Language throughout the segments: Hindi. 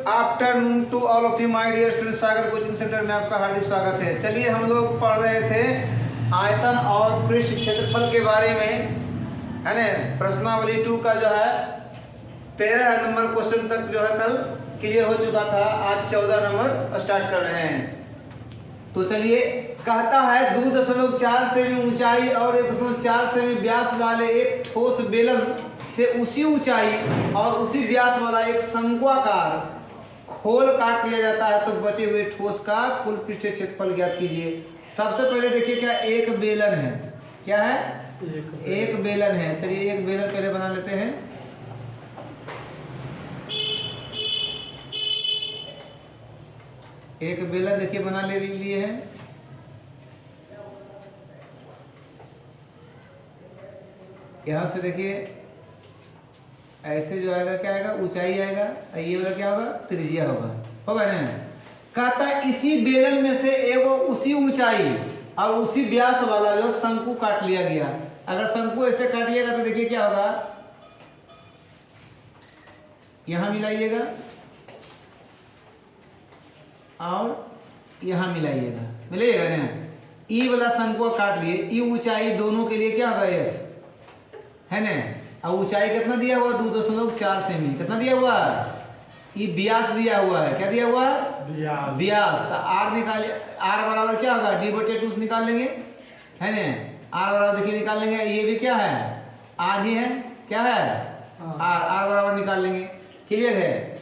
Afternoon to all of you my dear student. Sagar coaching centre में आपका हार्दिक स्वागत है। चलिए हम लोग पढ़ रहे थे आयतन और पृष्ठ क्षेत्रफल के बारे में, है ना। प्रश्नावली 2 का जो है 13 नंबर क्वेश्चन तक जो है कल क्लियर हो चुका था। आज 14 नंबर स्टार्ट कर रहे हैं। तो चलिए, कहता है 2.4 सेमी ऊंचाई और 1.4 सेमी व्यास वाले एक ठोस बेलन से उसी ऊंचाई और उसी व्यास वाला एक शंक्वाकार खोल काट लिया जाता है तो बचे हुए ठोस का कुल पृष्ठ क्षेत्रफल ज्ञात कीजिए। सबसे पहले देखिए, क्या एक बेलन है? क्या है? एक बेलन है। चलिए एक बेलन पहले बना लेते हैं। एक बेलन देखिए बना ले लिए हैं। यहां से देखिए ऐसे जो आएगा, क्या आएगा? ऊंचाई आएगा। ये वाला क्या होगा? त्रिज्या होगा ना। कहता इसी बेलन में से एगो उसी ऊंचाई और उसी व्यास वाला जो शंकु काट लिया गया। अगर शंकु ऐसे काटिएगा तो देखिए क्या होगा, यहां मिलाइएगा और यहां मिलाइएगा, मिलाइएगा ना। ई वाला शंकु काट लिए, ई ऊंचाई दोनों के लिए क्या होगा? एच है ना। और ऊंचाई कितना दिया हुआ? 2.4 सेमी। कितना दिया हुआ? ये व्यास दिया हुआ है। क्या दिया हुआ? व्यास। तो आर निकालिए। आर बराबर क्या होगा? d/2 निकाल लेंगे, है ना। आर बराबर देखिए निकाल लेंगे। ये भी क्या है? आर ही है। क्या है? आर। आर बराबर निकाल लेंगे। क्लियर है।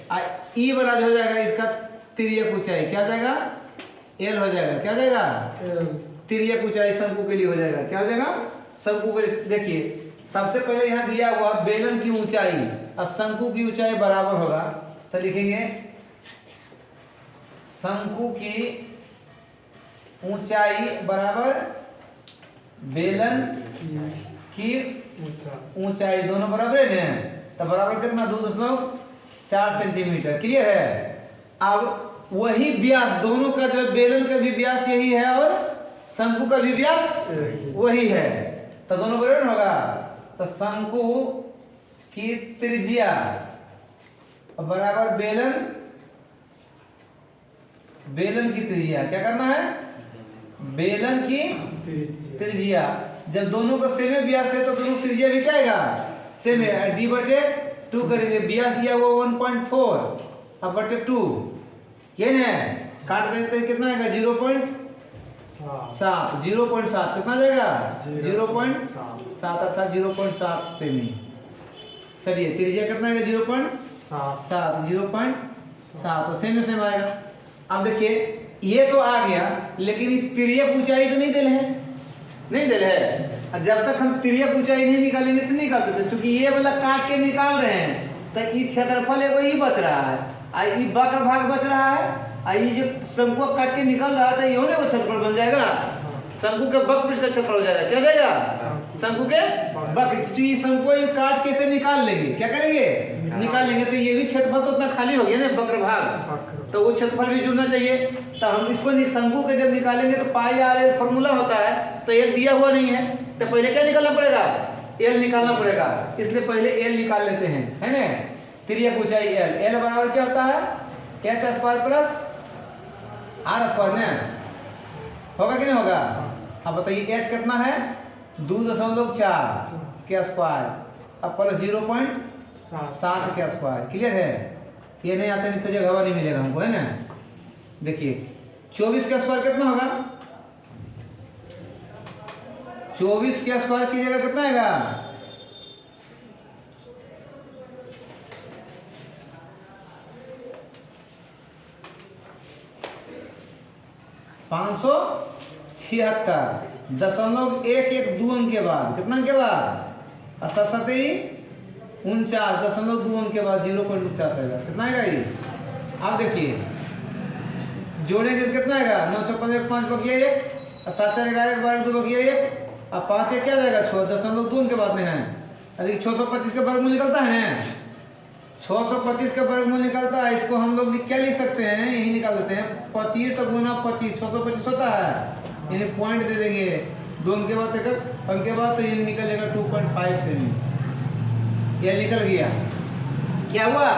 ई वाला जो हो जाएगा इसका तिर्यक ऊंचाई क्या हो जाएगा? एल हो जाएगा। क्या हो जाएगा? तिर्यक ऊंचाई शंकु के लिए हो जाएगा। क्या हो जाएगा? शंकु के लिए। देखिए सबसे पहले यहाँ दिया हुआ बेलन की ऊंचाई और शंकु की ऊंचाई बराबर होगा, तो लिखेंगे शंकु की ऊंचाई बराबर बेलन की ऊंचाई, दोनों बराबर है ना। तो बराबर कितना? 2.4 सेंटीमीटर। क्लियर है। अब वही व्यास दोनों का, जो बेलन का भी व्यास यही है और शंकु का भी व्यास वही है, तो दोनों बराबर होगा। तो शंकु की त्रिज्या बराबर बेलन की त्रिज्या। क्या करना है? बेलन की त्रिज्या। जब दोनों का सेम व्यास है तो दोनों त्रिज्या भी क्या आएगा? सेम है। d/2 करेंगे। व्यास दिया हुआ 1.4 अब बटे 2, ये ना काट देते हैं। कितना आएगा? 0.7। 0.7 कितना जाएगा? 0.7 अर्थात 0.7 सेमी। चलिए त्रिज्या कितना है? 0.7। 0.7 सेम सेम आएगा। अब देखिए ये तो आ गया, लेकिन तिर्यक ऊंचाई तो नहीं दिल है, नहीं दिल है। जब तक हम तिर्यक ऊंचाई नहीं निकालेंगे तो नहीं निकाल सकते, क्योंकि ये वाला काट के निकाल रहे हैं तो ये क्षेत्रफल एगो ही बच रहा है, ये वक्र भाग बच रहा है। ये जो शंकु काट के निकल रहा था, ये होने को क्षेत्रफल बन जाएगा। शंकु के वक्र पृष्ठ का क्षेत्रफल हो जाएगा। क्या हो जाएगा? शंकु के वक्र। तो ये शंकु काट के से निकाल लेंगे। क्या करेंगे? निकाल लेंगे। तो ये भी क्षेत्रफल तो उतना खाली हो गया ना, वक्र भाग, तो वो क्षेत्रफल भी जुड़ना चाहिए। तो हम इसको शंकु के जब निकालेंगे तो पाई आर एल फॉर्मूला होता है, तो एल दिया हुआ नहीं है, तो पहले क्या निकालना पड़ेगा? एल निकालना पड़ेगा। इसलिए पहले एल निकाल लेते हैं, है ना। तिर्यक ऊंचाई एल। एल बराबर क्या होता है? H square plus R square ना। होगा कि नहीं होगा? अब बताइए एच कितना है? 2.4 के स्क्वायर अब प्लस 0.7 के स्क्वायर। क्लियर है। ये नहीं आते नहीं तो जगह नहीं मिलेगा हमको, है ना। देखिए 24 के स्क्वायर कितना होगा? 24 के स्क्वायर की जगह कितना आएगा? 576.11 अंक के बाद। कितना अंक के बाद? 49.2 अंक के बाद 0.49 आएगा। कितना आएगा ये? आप देखिए जोड़ेंगे तो कितना आएगा? 915 5 बकिया 1 और 7 4 11 12 2 बकिया 1 और 5 1 क्या जाएगा? 6.2 अंक के बाद में है। अरे 625 का वर्गमूल निकलता है ना। 625 का वर्गमूल निकलता है। इसको हम लोग क्या लिख सकते हैं? यही निकाल देते हैं। 25 गुना 25 625 होता है। यानी पॉइंट दे देंगे 2 अंक के बाद, अंक के बाद तो ये निकलेगा 2.5 सेमी। यह निकल गया। क्या हुआ?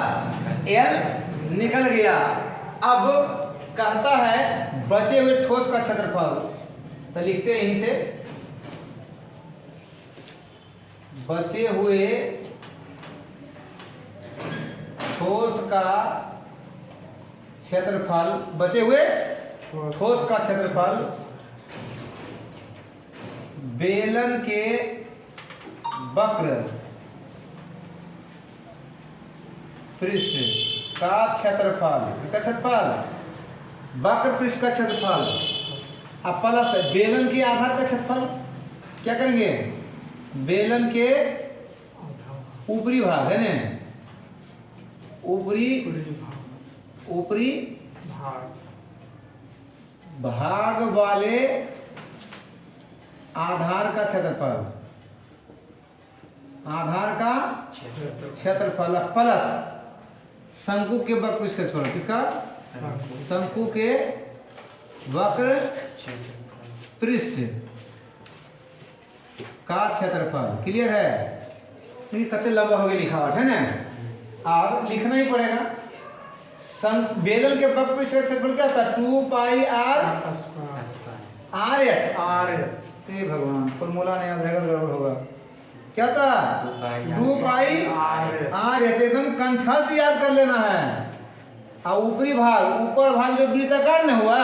एल निकल गया। अब कहता है बचे हुए ठोस का क्षेत्रफल, तो लिखते हैं यहीं से बचे हुए ठोस का क्षेत्रफल, बचे हुए ठोस का क्षेत्रफल बेलन के वक्र पृष्ठ का क्षेत्रफल, किसका क्षेत्रफल, वक्र पृष्ठ का क्षेत्रफल, अब प्लस बेलन के आधार का क्षेत्रफल। क्या करेंगे, बेलन के ऊपरी भाग है ना, ऊपरी भाग वाले आधार का क्षेत्रफल, आधार का क्षेत्रफल प्लस शंकु के वक्र पृष्ठ का क्षेत्रफल, किसका, शंकु के वक्र पृष्ठ का क्षेत्रफल। क्लियर है, नहीं कितने लंबा हो गया लिखा हुआ है ना, अब लिखना ही पड़ेगा। बेलन के वक्र पृष्ठ का क्षेत्रफल क्या होता है, 2 पाई आर एच। भगवान फॉर्मूला नहीं याद रहेगा तो गड़बड़ होगा। क्या था, 2 पाई आर एच, एकदम कंठस्थ याद कर लेना है। और ऊपरी भाग, ऊपर भाग जो वृत्ताकार में हुआ,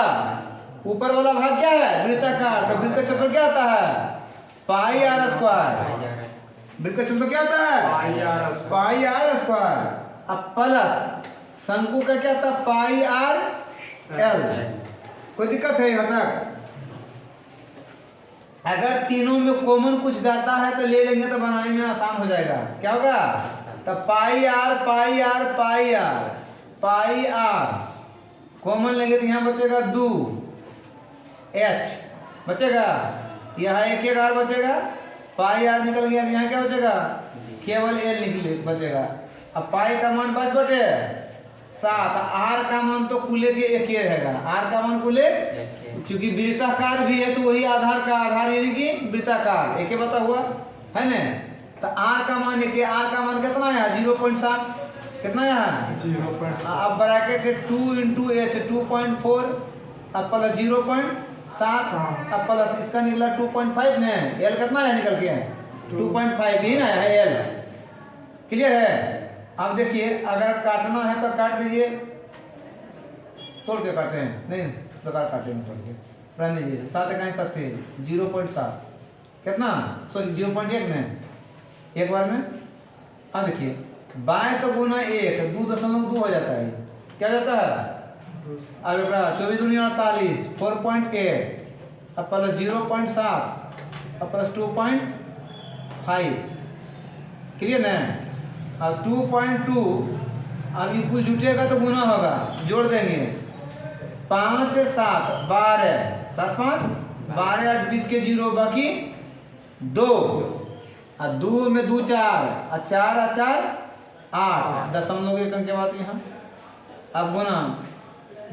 ऊपर वाला भाग क्या है, वृत्ताकार, तो वृत्त का क्षेत्रफल क्या होता है, पाई आर स्क्वायर। वृत्त का क्षेत्रफल क्या होता है, पाई आर स्क्वायर। अब प्लस शंकु का क्या था, पाई आर एल। कोई दिक्कत है यहाँ तक? अगर तीनों में कॉमन कुछ जाता है तो ले लेंगे तो बनाने में आसान हो जाएगा। क्या होगा, तो pi r pi r pi r pi r common लेंगे तो यहाँ बचेगा 2 एच बचेगा, यहाँ एक आर बचेगा, पाई आर निकल गया, यहाँ क्या बचेगा, केवल एल निकले बचेगा। अब पाई का मान 5/7, आर का मान तो कुले के एक ही रहेगा, आर का मान कुले, क्योंकि वृत्ताकार भी है तो वही आधार का आधार यानी कि वृत्ताकार एक बता हुआ है ना। तो आर का मान एक, आर का मान कितना है 0.7, कितना है 0.7। अब ब्रैकेट है 2 × h 2.4, अब प्लस 0.7, अब प्लस इसका निकला 2.5 ने, एल कितना है निकल के 2.5 ही ना है एल। क्लियर है। अब देखिए अगर काटना है तो काट दीजिए, तोड़ के काटे हैं नहीं प्रकार काटेंगे तोड़ के, रहने दीजिए। 7 का 7 है 0.7, कितना सॉरी 0.1 में एक बार में। हाँ देखिए 22 गुना 1 2.2 हो जाता है, क्या जाता है, अब एक 24 दूनी 48 4.8, अब प्लस 0.7, अब प्लस 2.5। क्लियर ना। अब 2.2 अब इक्वल जुटेगा तो गुना होगा, जोड़ देंगे 5 7 12 7 5 12 8 20 के 0 बाकी 2, और 2 में 2 4 और 4 और 4 8 दशमलव के अंक के बाद यहाँ। अब गुना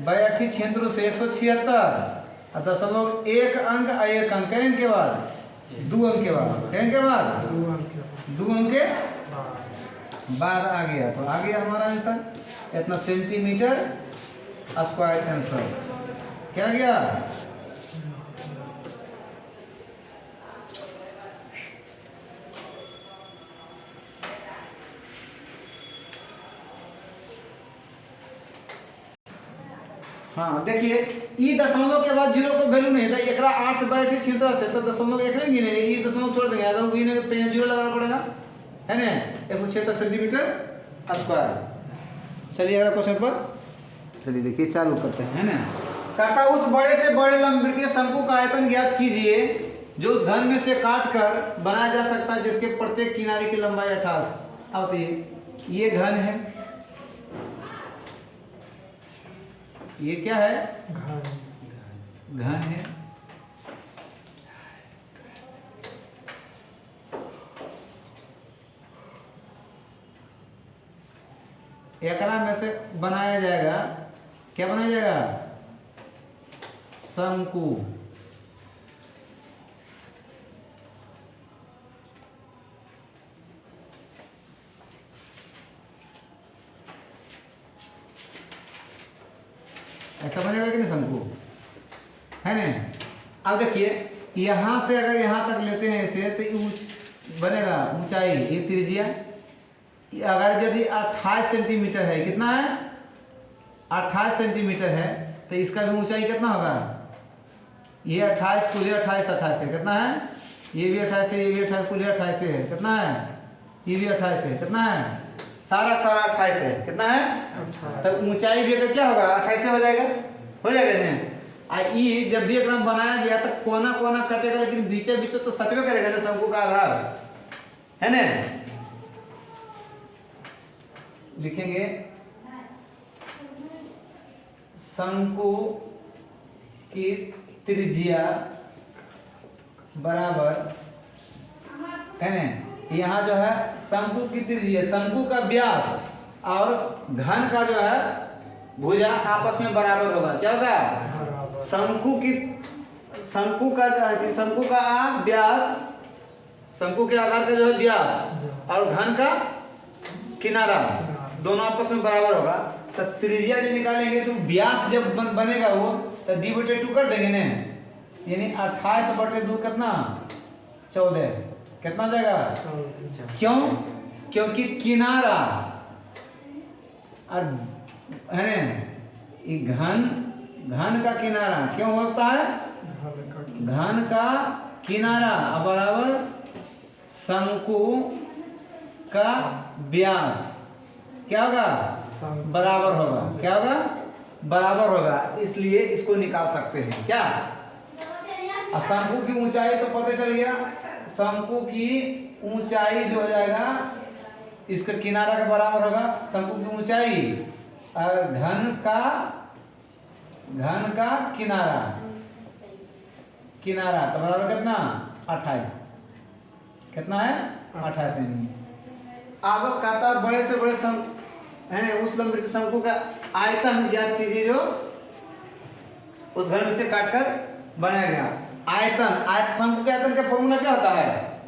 82 छियंत्र से 176 और दशमलव 1 अंक और 1 अंक अंक के बाद 2 अंक के बाद, अंक के बाद 2 अंक के बाद आ गया। तो आ गया हमारा आंसर इतना सेंटीमीटर स्क्वायर आंसर क्या गया। हाँ देखिए ई दशमलव के बाद 0 को वैल्यू नहीं था, एक 8 से 82 छियंतर से तो दशमलव एक नहीं गिने, ई दशमलव छोड़ देंगे, अगर गिने तो 0 लगाना पड़ेगा है ना, 176 सेंटीमीटर स्क्वायर। चलिए अगला क्वेश्चन पर चलिए देखिए चालू करते हैं, है ना। कहता उस बड़े से बड़े लंबवृत्तीय शंकु का आयतन ज्ञात कीजिए जो उस घन में से काट कर बनाया जा सकता है जिसके प्रत्येक किनारे की लंबाई 28। अब तो ये घन है, ये क्या है, घन है। एकरा में से बनाया जाएगा, क्या बनाया जाएगा, शंकु। ऐसा बनेगा कि नहीं शंकु, है ना। अब देखिए यहाँ से अगर यहाँ तक लेते हैं इसे तो बनेगा ऊंचाई, ये त्रिज्या अगर यदि 28 सेंटीमीटर है, कितना है 28 सेंटीमीटर है, तो इसका भी ऊंचाई कितना होगा, ये 28 कुल 28 28 है, कितना है, ये भी 28 है, ये भी 28 कुल 28 है, कितना है, ये भी 28 है, कितना है, सारा 28 है, कितना है, तब ऊंचाई भी अगर क्या होगा 28 से हो जाएगा, हो जाएगा ना। ये जब भी अगर बनाया गया तो कोना कोना कटेगा, लेकिन बीचे बीचे तो सटवे करेगा ना शंकु का आधार, है ना। लिखेंगे शंकु की त्रिज्या बराबर, है ना, यहाँ जो है शंकु की त्रिज्या, शंकु का व्यास और घन का जो है भुजा आपस में बराबर होगा, क्या होगा, शंकु का व्यास, शंकु के आधार का जो है व्यास और घन का किनारा दोनों आपस में बराबर होगा। तो त्रिज्या जो निकालेंगे तो व्यास जब बनेगा वो तो d/2 कर देंगे ना, यानी 28/2 कितना 14, कितना जाएगा, क्यों, क्योंकि किनारा और है ना, घन का किनारा क्यों होता है, घन का किनारा बराबर शंकु का व्यास क्या होगा, बराबर होगा, क्या होगा, बराबर होगा, इसलिए इसको निकाल सकते हैं क्या। शंकु की ऊंचाई तो पता चल गया, शंकु की ऊंचाई जो हो जाएगा इसका किनारा के बराबर होगा, शंकु की ऊंचाई और घन का किनारा तो बराबर कितना 28, कितना है 28 सेमी। अब कहता है बड़े से बड़े है ना उस लंबी शंकु का आयतन ज्ञात कीजिए जो उस घर में से काटकर बनाया गया। आयतन शंकु के आयतन का फॉर्मूला क्या होता है,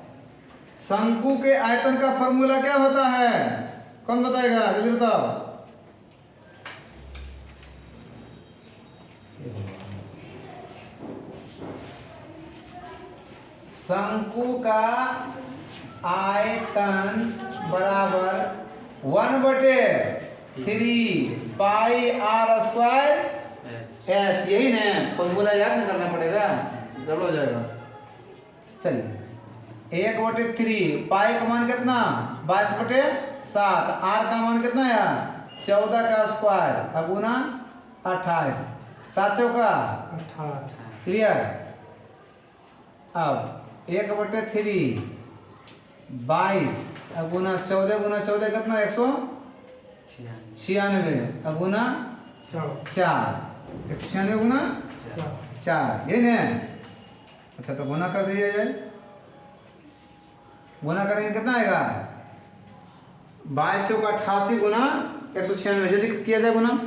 शंकु के आयतन का फॉर्मूला क्या होता है, कौन बताएगा, जल्दी बताओ। शंकु का आयतन बराबर 1/3 पाई r², यही ना फॉर्मूला याद नहीं करना पड़ेगा, गड़बड़ हो जाएगा। चलिए 1/3 पाई का मान कितना 22/7, r का मान कितना है 14 का स्क्वायर अब गुना 28, 7 चौका 28, क्लियर। अब 1/3 22 अब गुना 14 गुना 14 कितना 196 अब गुना 4 196 गुना 4, यही ना। अच्छा तो गुना कर दिया जाए, गुना करेंगे कितना आएगा 22 चौका 88 गुना 196, जल्दी किया जाए गुना।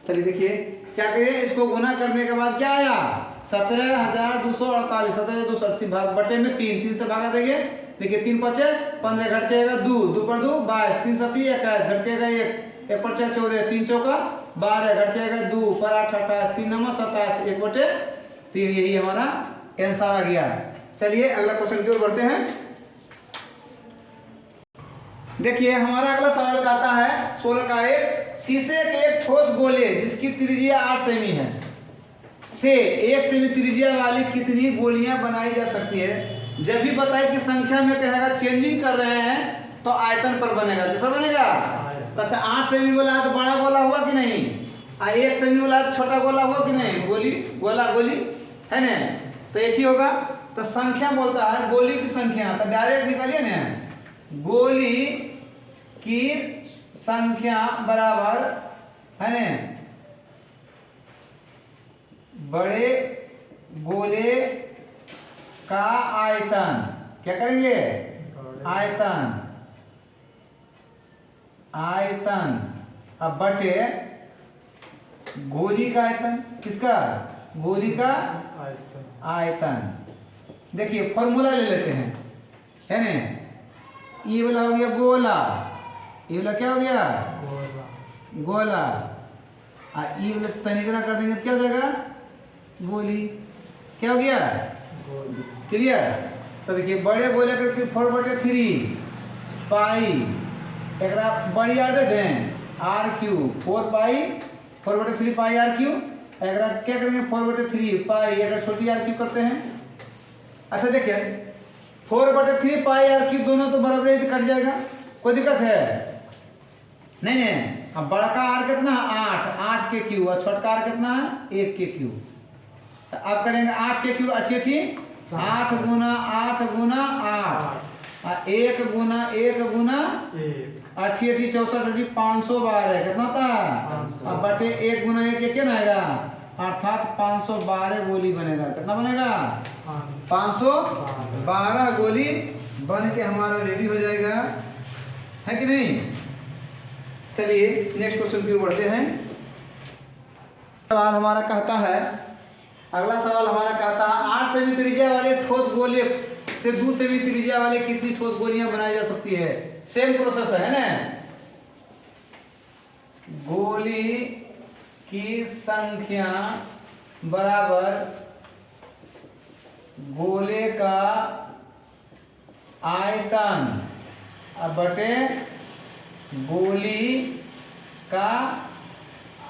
चलिए देखिए क्या करिए, इसको गुना करने के बाद क्या आया 17,248, 17,238 बटे में 3 से भागा देंगे, देखिए 3 पचे 15 घट जाएगा 2, 2 पर 2 22, 3 7 21 घट जाएगा 1 पर 4 14, 3 चौका 12 घट जाएगा 2 पर 8 28, 3 9 27, 1/3, यही हमारा आंसर आ गया। चलिए अगला क्वेश्चन की ओर बढ़ते हैं। देखिए हमारा अगला सवाल कहता है 16 का एक शीशे के एक ठोस गोले जिसकी त्रिज्या 8 सेमी है से 1 सेमी त्रिज्या वाली कितनी गोलियां बनाई जा सकती है। जब भी बताए कि संख्या में कहेगा चेंजिंग कर रहे हैं तो आयतन पर बनेगा, किस पर बनेगा, तो अच्छा 8 सेमी वाला है तो बड़ा गोला हुआ कि नहीं, 1 सेमी वाला है तो छोटा गोला हुआ कि नहीं, गोली है ना, तो एक ही होगा। तो संख्या बोलता है गोली की संख्या, तो डायरेक्ट निकालिए ना, गोली की संख्या बराबर है ना बड़े गोले का आयतन, क्या करेंगे आयतन अब बटे गोली का आयतन, किसका, गोली का आयतन। देखिए फॉर्मूला ले लेते हैं, है ना, ये वाला हो गया गोला, ये वाला क्या हो गया गोला, ई वाला तनिकरा कर देंगे तो क्या हो जाएगा? गोली। क्या हो गया? क्लियर? तो देखिए बड़े गोले करके 4/3 पाई एक बड़ी आर दे दें R cube 4/3 pi are cube. एक क्या करेंगे 4/3 पाई एक छोटी आर क्यू करते हैं। अच्छा देखिए 4/3 पाई आर क्यू दोनों तो बराबर ही कट जाएगा, कोई दिक्कत है नहीं। अब बड़ा का आर कितना है 8 के क्यू और छोटा आर कितना है 1 के क्यू। तो अब करेंगे 8 के क्यू 8 × 8 × 8 1 × 1 × 8 64 512 कितना होता है? अब बटे 1 × 1 क्या आएगा? अर्थात 512 गोली बनेगा। कितना बनेगा? 512 गोली बन के हमारा रेडी हो जाएगा, है कि नहीं? चलिए नेक्स्ट क्वेश्चन की ओर बढ़ते हैं। सवाल हमारा कहता है, अगला सवाल हमारा कहता है 8 सेमी त्रिज्या वाले ठोस गोले से 2 सेमी त्रिज्या वाले कितनी ठोस गोलियां बनाई जा सकती है? सेम प्रोसेस है ना। गोली की संख्या बराबर गोले का आयतन अब बटे गोली का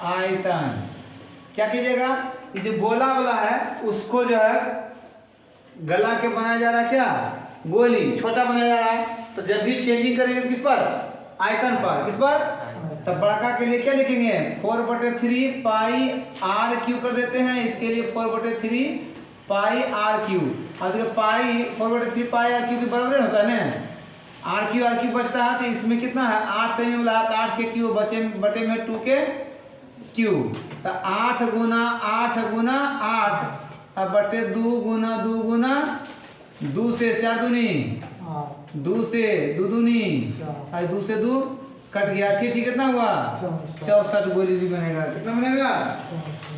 आयतन। क्या कीजिएगा, ये जो गोला वाला है उसको जो है गला के बनाया जा रहा है, क्या गोली छोटा बनाया जा रहा है। तो जब भी चेंजिंग करेंगे तो किस पर? आयतन पर। किस पर? तब बड़का के लिए क्या लिखेंगे 4/3 पाई आर क्यू कर देते हैं। इसके लिए 4/3 पाई आर क्यू। अब देखिए पाई 4/3 पाई आर क्यू के बराबर होता है ना। आर क्यू बचता है तो इसमें कितना है 8 सेमी वाला 8 के क्यू बटे में 2 के क्यू। तो 8 × 8 × 8 अब बटे 2 × 2 × 2 से 4 दूनी 2 से 2 दूनी 2 से 2 कट गया। ठीक कितना हुआ 64 गोली भी बनेगा। कितना बनेगा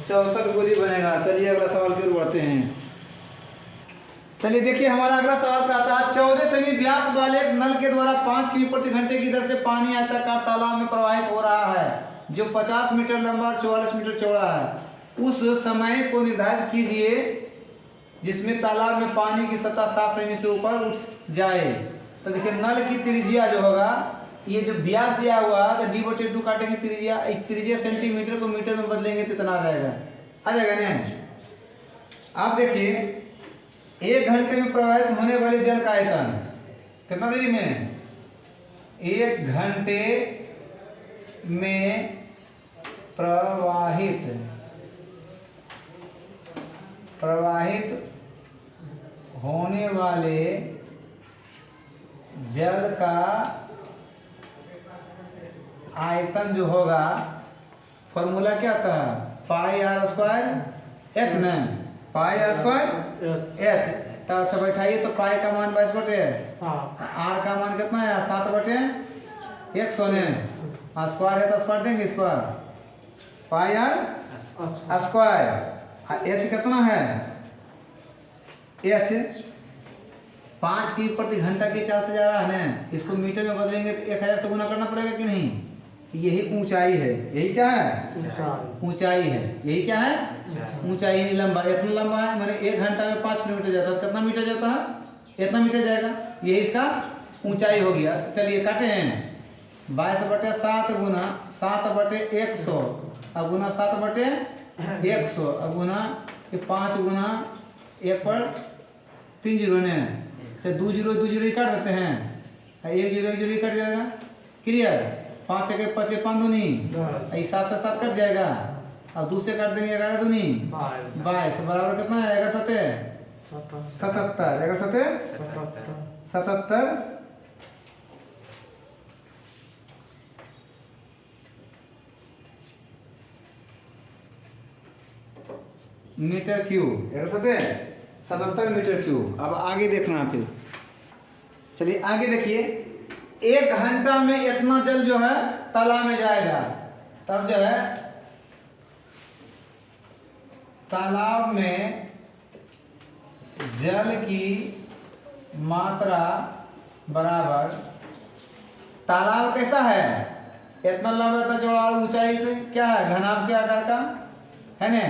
64 गोली बनेगा। चलिए अगला सवाल की ओर बढ़ते हैं। चलिए देखिए हमारा अगला सवाल कहता है 14 सेमी व्यास वाले एक नल के द्वारा 5 किमी प्रति घंटे की दर से पानी आयताकार तालाब में प्रवाहित हो रहा है जो 50 मीटर लंबा और 44 मीटर चौड़ा है। उस समय को निर्धारित कीजिए जिसमें तालाब में पानी की सतह 7 सेमी से ऊपर उठ जाए। तो देखिए नल की त्रिज्या जो होगा, ये जो व्यास दिया हुआ तो d/2 काटेंगे त्रिज्या, त्रिज्या सेंटीमीटर को मीटर में बदलेंगे तो इतना आ जाएगा ना। आप देखिए 1 घंटे में प्रवाहित होने वाले जल का आयतन कितना देरी में 1 घंटे में प्रवाहित होने वाले जल का आयतन जो होगा फॉर्मूला क्या था पाई आर स्क्वायर एच न पाई आर स्क्वायर एच। तो अच्छा बैठाइए तो पाई का मान 22/7 आर का मान कितना है 7/100 ने स्क्वायर है तो स्क्वायर देंगे इस पर पाई आर स्क्वायर। एच कितना है एच 5 की प्रति घंटा के चाल से जा रहा है ना। इसको मीटर में बदलेंगे तो 1000 से गुना करना पड़ेगा कि नहीं। यही ऊंचाई है, यही क्या है ऊंचाई है, यही क्या है ऊंचाई। लंबा इतना लंबा है मैंने 1 घंटा में 5 किलोमीटर जाता है। कितना मीटर जाता है इतना मीटर जाएगा, यही इसका ऊंचाई हो गया। चलिए काटे हैं 22/7 गुना 7/100 अब गुना 7/100 अब गुना 5 गुना 1 पर 3 जीरो ने 2 जीरो काट देते हैं 1 जीरो कट जाएगा। क्लियर 5 के 5 5 दूनी 7 से 7 कट जाएगा। अब 2 से काट देंगे 11 दूनी 22 बराबर कितना आएगा 77 मीटर क्यूब 77 मीटर क्यूब। अब आगे देखना फिर। चलिए आगे देखिए 1 घंटा में इतना जल जो है तालाब में जाएगा। तब जो है तालाब में जल की मात्रा बराबर तालाब कैसा है इतना लंबा इतना चौड़ा और ऊंचाई से क्या है, घनाभ के आकार का है ना,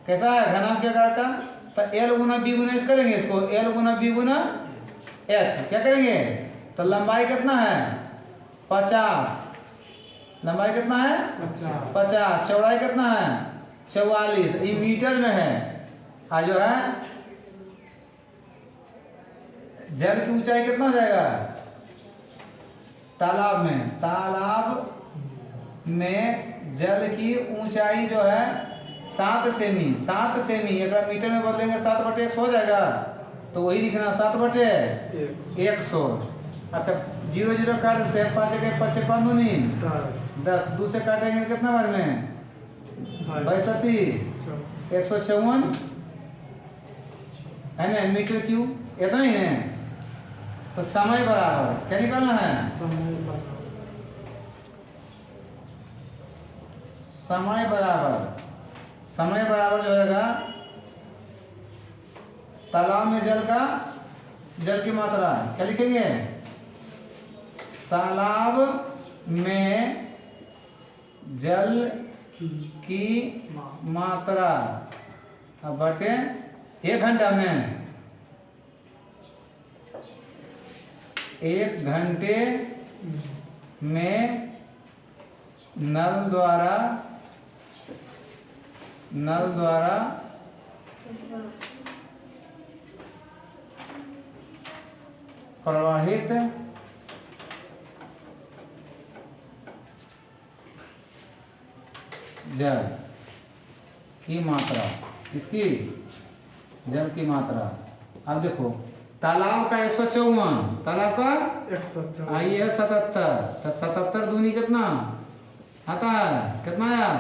कैसा है, घनाभ के आकार का। तो एल गुना बी गुना एच करेंगे इसको, एल गुना बी गुना एच क्या करेंगे, तो लंबाई कितना है 50, लंबाई कितना है 50, चौड़ाई कितना है 44, ये मीटर में है। आ जो है जल की ऊंचाई कितना हो जाएगा, तालाब में जल की ऊंचाई जो है 7 सेमी, 7 सेमी एक मीटर में बदलेंगे 7/100 हो जाएगा, तो वही लिखना 7/100। अच्छा 0 0 काट देते हैं, 5 1 5 5 दूनी 10, 2 से काटेंगे कितना बार में 62, 154 है ना मीटर क्यूब, इतना ही है। तो समय बराबर क्या निकालना है, समय बराबर जो होगा तालाब में जल की मात्रा, क्या लिखेंगे, तालाब में जल की मात्रा बटे 1 घंटा में, 1 घंटे में नल द्वारा प्रवाहित जल की मात्रा, इसकी जल की मात्रा। अब देखो तालाब का 154, तालाब का 154, आई है 77, तो 77 दूनी कितना आता है, कितना आया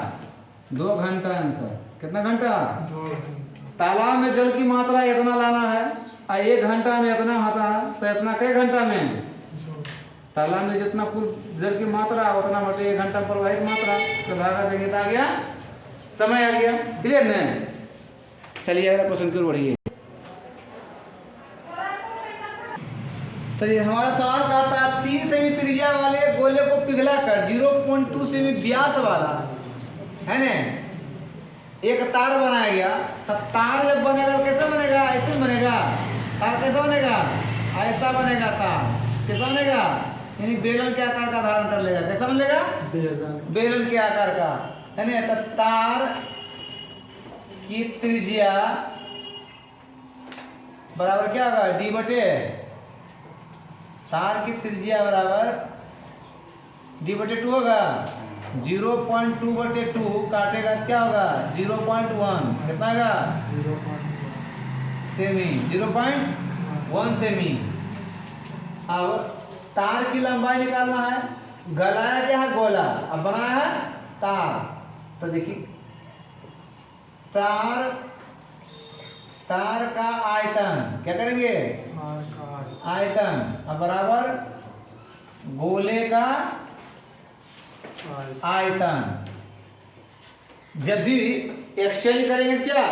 2 घंटा आंसर, कितना घंटा, तालाब में जल की मात्रा इतना लाना है और 1 घंटा में इतना होता है, तो इतना कई घंटा में, तालाब में जितना कुल जल की मात्रा उतना बटे 1 घंटा प्रवाहित मात्रा, तो भागा देंगे तो आ गया समय, आ गया। क्लियर ना, चलिए अगला क्वेश्चन की ओर बढ़िए। चलिए हमारा सवाल कहता है 3 सेमी त्रिज्या वाले गोले को पिघलाकर 0.2 सेमी व्यास वाला है ना एक तार बनाया गया। तो तार जब बनेगा कैसे बनेगा, ऐसे बनेगा, तार कैसा बनेगा, ऐसा बनेगा, तार कैसा बनेगा, यानी बेलन के आकार का धारण कर लेगा, कैसा बनेगा, बेलन के आकार का है ना। तो तार की त्रिज्या बराबर क्या होगा, डी बटे, तार की त्रिज्या बराबर d/2 होगा, 0.2/2 काटेगा क्या होगा 0.1, कितना होगा सेमी, 0.1 सेमी। अब तार की लंबाई निकालना है, गलाया क्या है गोला, अब बनाया है तार। तो देखिए तार का आयतन क्या करेंगे, आयतन अब बराबर गोले का आयतन। जब भी एक्सचेंज करेंगे क्या,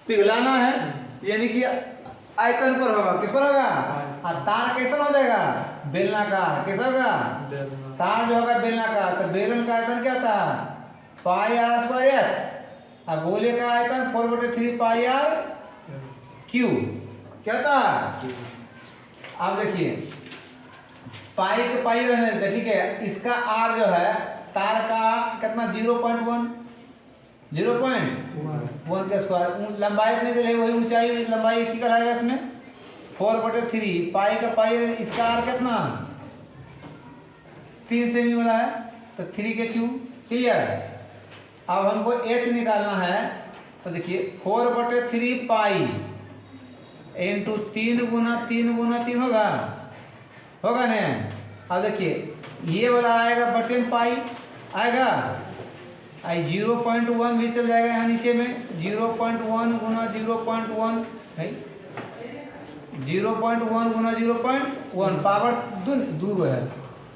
पिघलाना है यानी कि आयतन पर होगा, किस पर होगा, और तार कैसा हो जाएगा बेलनाकार, कैसा होगा, तार जो होगा बेलनाकार। तो बेलन का आयतन क्या था πr²h, और गोले का आयतन 4/3 πr³ क्या था। अब देखिए पाई के पाई रहने देते, ठीक है। इसका आर जो है तार का कितना 0.1 के स्क्वायर, लंबाई इतनी दे वही ऊंचाई लंबाई एक ही कराएगा इसमें 4/3 पाई का पाई, इसका आर कितना 3 सेमी वाला है, तो 3 के क्यूब। क्लियर। अब हमको एच निकालना है, तो देखिए 4/3 पाई इंटू 3 गुना 3 होगा ना। अब देखिए ये वाला आएगा बटे में पाई आएगा, आई 0.1 भी चल जाएगा यहाँ नीचे में, 0.1 गुना 0.1 है, 0.1 गुना 0.1 पावर 2 है,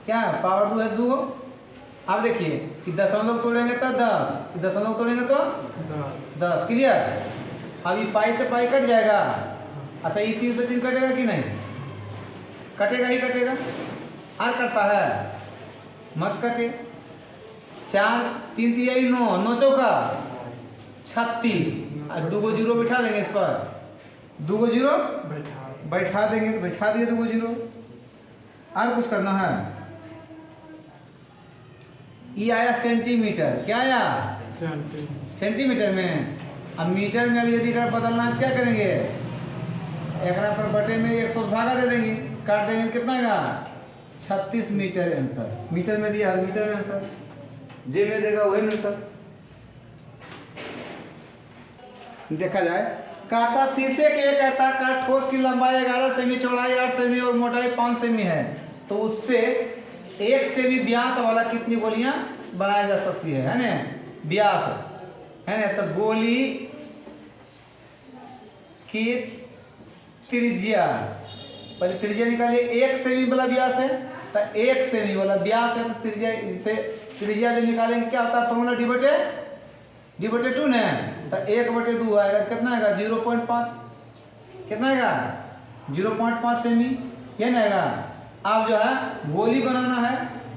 क्या पावर 2 है 2। अब देखिए कि दशमलव तोड़ेंगे तो 10, दशमलव तोड़ेंगे तो 10। क्लियर। अब ये पाई से पाई कट जाएगा। अच्छा ये 3 से 3 कटेगा कि नहीं, कटेगा ही कटेगा, आर कटता है मत कटे, 4 3 तिहाई 9, 9 चौका 36, और 2 जीरो बिठा देंगे इस पर, 2 जीरो बैठा देंगे, तो बैठा दिए 2 जीरो। और कुछ करना है, ये आया सेंटीमीटर, क्या आया सेंटीमीटर में। अब मीटर में अगर यदि बदलना है क्या करेंगे, एक पर बटे में 100 भागा दे देंगे, काट देंगे, कितना आएगा 36 मीटर आंसर। मीटर में दिया, मीटर में आंसर, जे में देगा वही में आंसर। देखा जाए, कहता शीशे के एक आयताकार ठोस की लंबाई 11 सेमी, चौड़ाई 8 सेमी और मोटाई 5 सेमी है, तो उससे 1 सेमी व्यास वाला कितनी गोलियां बनाई जा सकती है ना, व्यास है ना। तो गोली की त्रिज्या, पहले त्रिज्या निकालिए, 1 सेमी वाला व्यास है, तो 1 सेमी वाला व्यास है, तो त्रिज्या से त्रिज्या जो निकालेंगे क्या होता है फॉर्मूला, डी बटे 2 ना, तो 1/2 आएगा, कितना आएगा 0.5, कितना आएगा 0.5 सेमी, ये ना आएगा। अब जो है गोली बनाना है,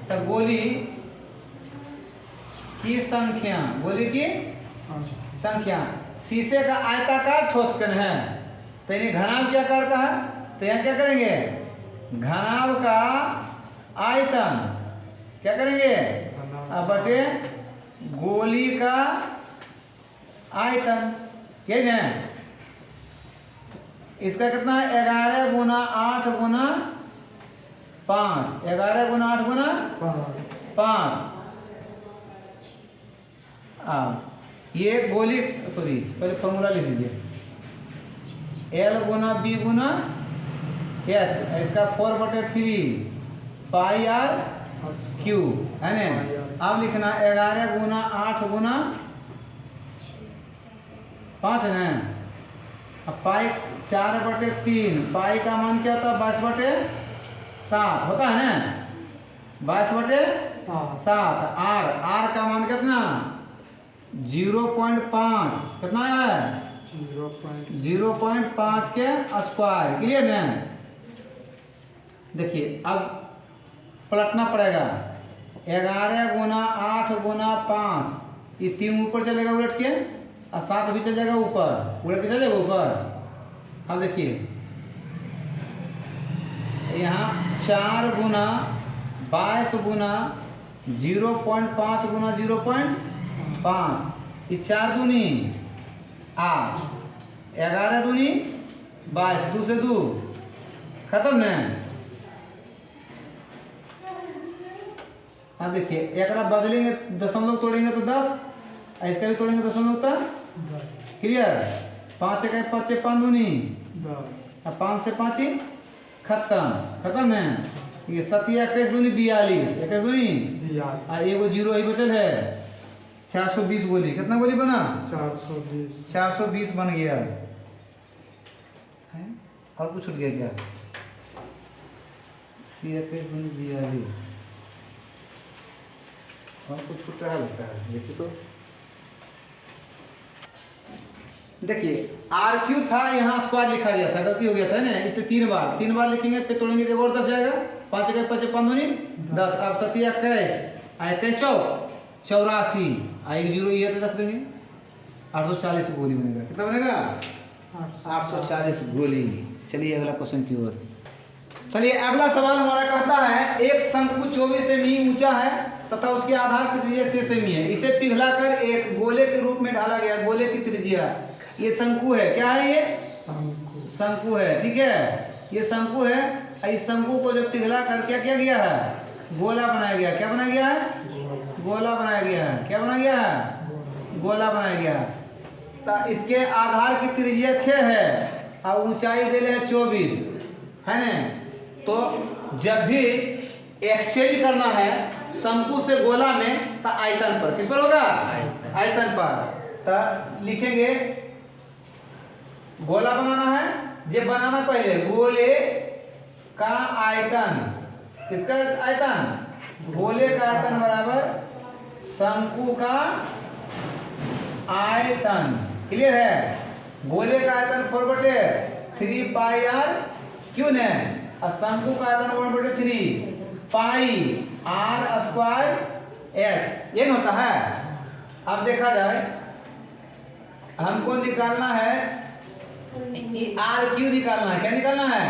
तो गोली की संख्या, गोली की संख्या, शीशे का आयताकार ठोस कण है, तो इन्हें घनाभ के आकार का है, तो यहाँ क्या करेंगे, घनाभ का आयतन क्या करेंगे, अब बटे गोली का आयतन, यही ना। इसका कितना है 11 गुना 8 गुना 5, 11 गुना 8 गुना 5। ये गोली, सॉरी पहले फॉर्मूला लिख दीजिए, L गुना B गुना H, इसका 4/3 पाई आर क्यू है ना। अब लिखना 11 गुना 8 गुना 5 है ना, अब पाई 4/3, पाई का मान क्या होता है 22/7 होता है ना, 22/7। आर का मान कितना 0.5, कितना है 0.5 के स्क्वायर, क्लियर ना। देखिए अब पलटना पड़ेगा, 11 गुना 8 गुना 5, ये 3 ऊपर चलेगा उलट के, और 7 भी चल जाएगा ऊपर, उलट के चलेगा ऊपर। अब देखिए यहाँ 4 गुना 22 गुना 0.5 गुना 0.5, ये 4 दूनी 8, 11 दूनी 22, 2 से 2 खत्म ना। अब देखिए एक बदलेंगे, दशमलव तोड़ेंगे तो 10, इसका भी तोड़ेंगे दशमलव तो क्लियर। 5 1 5 5 दूनी 10, अब 5 से 5 खत्म ना। ये 7 21 दूनी 42, 21 दूनी और एगो जीरो ही बचल है, 420 गोली, कितना गोली बना 420 बन गया है। और कुछ छूट गया क्या, 21 दूनी 42, और कुछ छूट रहा लगता है, देखिए तो देखिए आर क्यू था, यहाँ स्क्वायर लिखा गया था, गलती हो गया था ना, इसलिए 3 बार लिखेंगे, पे तोड़ेंगे तो और 10 जाएगा, 5 1 5 5 दूनी 10, अब 7 21 84, एक जीरो ये रख देंगे, 840 गोली बनेगा, कितना बनेगा 840 गोली। चलिए अगला क्वेश्चन की ओर। चलिए अगला सवाल हमारा कहता है, एक शंकु 24 सेमी ऊंचा है तथा उसके आधार की त्रिज्या 6 सेमी है, इसे पिघलाकर एक गोले के रूप में ढाला गया, गोले की त्रिज्या, ये शंकु है, क्या है ये शंकु है, ठीक है, ये शंकु है। इस शंकु को जो पिघला कर क्या किया गया है, गोला बनाया गया, क्या बनाया गया है, गोला बनाया गया है, क्या बनाया गया है, गोला बनाया गया। तो इसके आधार की त्रिज्या 6 है और ऊंचाई दे रहे 24 है ना। तो जब भी एक्सचेंज करना है शंकु से गोला में, तो आयतन पर, किस पर होगा, आयतन पर। तो लिखेंगे गोला बनाना है, जे बनाना पहले गोले का आयतन, किसका आयतन, गोले का आयतन बराबर शंकु का आयतन, क्लियर है। गोले का आयतन 4/3 पाई आर क्यों ने, और शंकु का आयतन 1/3 पाई आर स्क्वायर एच, ये होता है। अब देखा जाए, हमको निकालना है आर क्यू निकालना है। क्या निकालना है?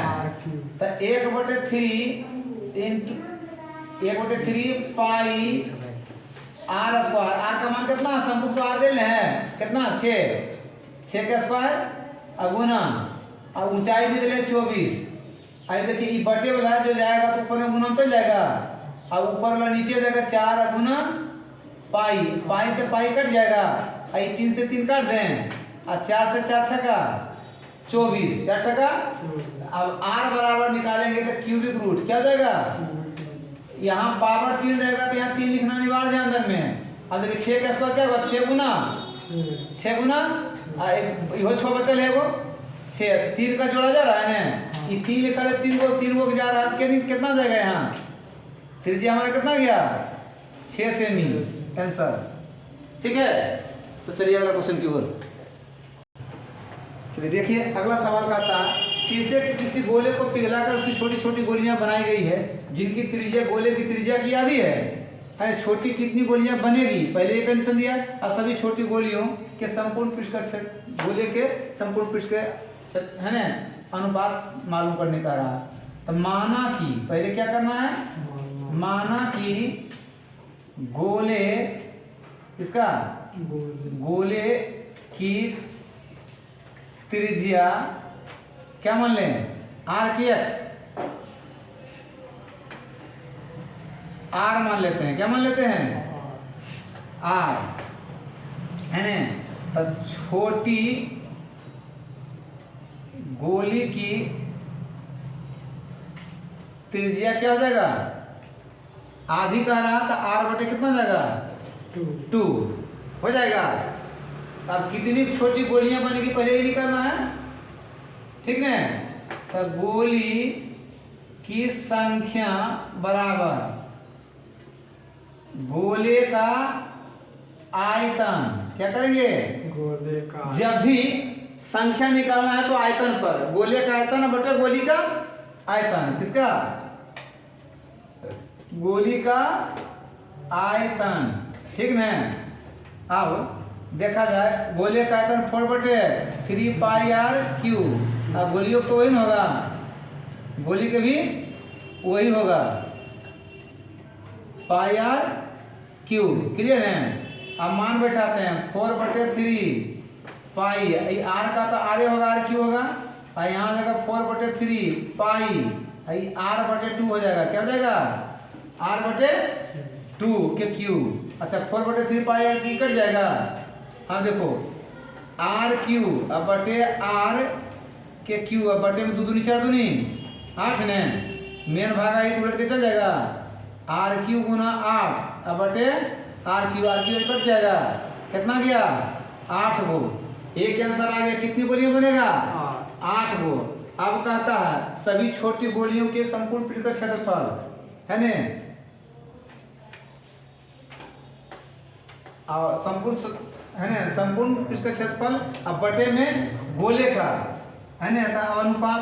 तो 1/3 into 1/3 pi R square. R का मान कितना? समभुज को आर दे रहे हैं कितना? 6 का स्क्वायर अगुना, और ऊंचाई भी दे 24। अब देखिए ये बटे वाला जो जाएगा तो ऊपर में गुना में चल जाएगा, और ऊपर वाला नीचे जाएगा 4 अगुना पाई। पाई से पाई कट जाएगा, और 3 से 3 काट दें, और 4 से 4 छका 24, 4 छका। अब आर बराबर निकालेंगे तो क्यूबिक रूट क्या हो जाएगा? यहाँ पावर 3 रहेगा तो यहाँ 3 लिखना अनिवार्य है अंदर में। अब देखिए 6 का स्क्वायर क्या होगा? 6 गुना 6 गुना, इहो 6 बचल है, वो 6 3 का जोड़ा जा रहा है ना, ये 3 लिखा है, 3 को जा रहा है, कितना जाएगा यहाँ? त्रिज्या हमारा कितना गया? 6 सेमी आंसर। ठीक है, तो चलिए अगला क्वेश्चन की ओर। चलिए देखिए अगला सवाल का था, शीशे के किसी गोले को पिघलाकर उसकी छोटी छोटी गोलियां बनाई गई है जिनकी त्रिज्या गोले की त्रिज्या की आधी है। अरे छोटी कितनी गोलियां बनेगी? पहले ये कंडीशन दिया, और सभी छोटी गोलियों के संपूर्ण पृष्ठ का गोले के संपूर्ण पृष्ठ के है ना अनुपात मालूम करने का रहा। तो माना कि पहले क्या करना है? माना कि गोले किसका? गोले की त्रिज्या क्या मान लें? आर की एक्स आर मान लेते हैं। क्या मान लेते हैं? आर है ना। तो छोटी गोली की त्रिज्या क्या हो जाएगा? आधी का रहा तो आर बटे कितना जाएगा? 2 हो जाएगा। अब कितनी छोटी गोलियां बनेगी पहले ही निकालना है, ठीक ना। तो गोली की संख्या बराबर गोले का आयतन। क्या करेंगे? गोले का, जब भी संख्या निकालना है तो आयतन पर, गोले का आयतन बटे गोली का आयतन। किसका? गोली का आयतन, ठीक ना। अब देखा जाए, गोले का आयतन 4/3 पाई आर क्यू। अब गोलियों तो वही होगा, गोली के भी वही होगा, पाई आर क्यू। क्लियर है? अब मान बैठाते हैं 4/3 पाई, ये आर का तो आर होगा, आर क्यू होगा, और यहाँ जाएगा 4/3 पाई, r/2 हो जाएगा। क्या हो जाएगा? r/2 के क्यू। अच्छा 4/3 पाई आर की कट जाएगा। अब देखो आर क्यू अब बटे आर के क्यू, अब बटे में 2 दूनी 4 दूनी 8 ने, मेन भागा ही उलट के चल जाएगा, आर क्यू गुना 8 अब बटे आर क्यू कट जाएगा। कितना गया? 8 गो। एक आंसर आ गया। कितनी गोलियां बनेगा? 8 गो। अब कहता है सभी छोटी गोलियों के संपूर्ण पृष्ठ का क्षेत्रफल है ने, और संपूर्ण है ना संपूर्ण पृष्ठ का क्षेत्रफल अब बटे में गोले का है ना, तो अनुपात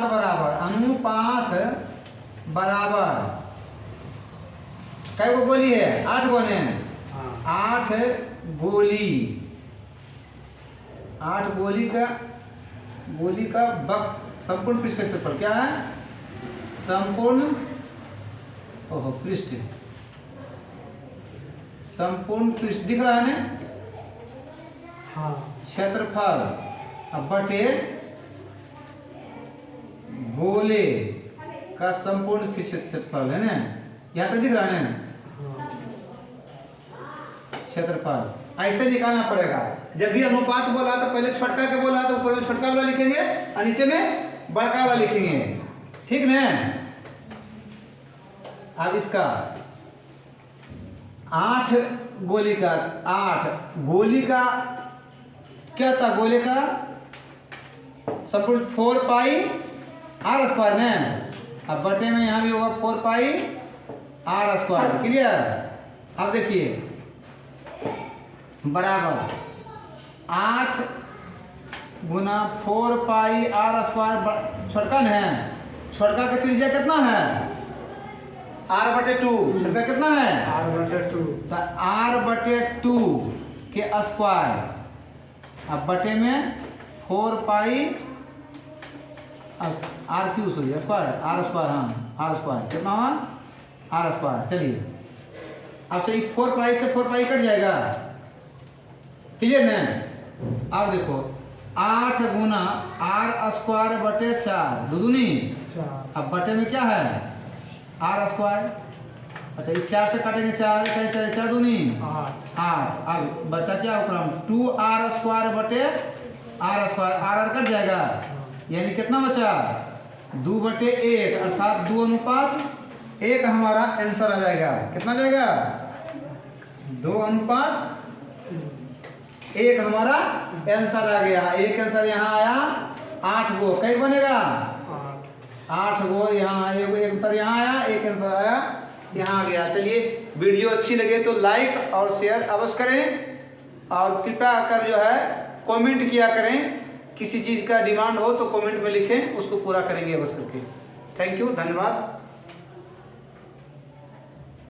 बराबर कै गो गोली है? 8 गो ने। 8 गोली, 8 गोली का संपूर्ण पृष्ठ का क्षेत्रफल क्या है? संपूर्ण पृष्ठ, संपूर्ण पृष्ठ दिख रहा है ना? हाँ। क्षेत्रफल अब बटे गोले का संपूर्ण क्षेत्रफल है ना, यहाँ तक दिख रहा है ना? क्षेत्रफल ऐसे निकालना पड़ेगा। जब भी अनुपात बोला तो पहले छोटका के बोला तो ऊपर में छोटका वाला लिखेंगे और नीचे में बड़का वाला लिखेंगे, ठीक ना। अब इसका 8 गोली का 8 गोली का क्या था? गोले का संपूर्ण 4 पाई आर स्क्वायर में, अब बटे में यहाँ भी होगा 4 पाई आर स्क्वायर। क्लियर? अब देखिए बराबर 8 गुना 4 पाई आर स्क्वायर छोटका है, छोटका का त्रिज्या कितना है? r/2 छठका कितना है r/2 तो r/2 के स्क्वायर अब बटे में 4 pi are q sorry square r square हाँ आर स्क्वायर कितना हुआ आर स्क्वायर। चलिए अब चलिए 4 पाई से 4 पाई कट जाएगा क्लियर ना। अब देखो 8 गुना आर स्क्वायर बटे 4 दूनी 4 अब बटे में क्या है आर स्क्वायर। अच्छा इस 4 से काटेंगे 4 4 दूनी 8 अब बचा क्या होगा 2r स्क्वायर बटे आर स्क्वायर आर कट जाएगा यानी कितना बचा 2/1 अर्थात 2:1 हमारा आंसर आ जाएगा। कितना जाएगा 2:1 हमारा आंसर आ गया। एक आंसर यहाँ आया 8 गो कई बनेगा 8 गो यहाँ एक आंसर यहाँ आया एक आंसर आया यहाँ आ गया। चलिए वीडियो अच्छी लगे तो लाइक और शेयर अवश्य करें और कृपया कर जो है कमेंट किया करें। किसी चीज़ का डिमांड हो तो कमेंट में लिखें उसको पूरा करेंगे अवश्य करके। थैंक यू धन्यवाद।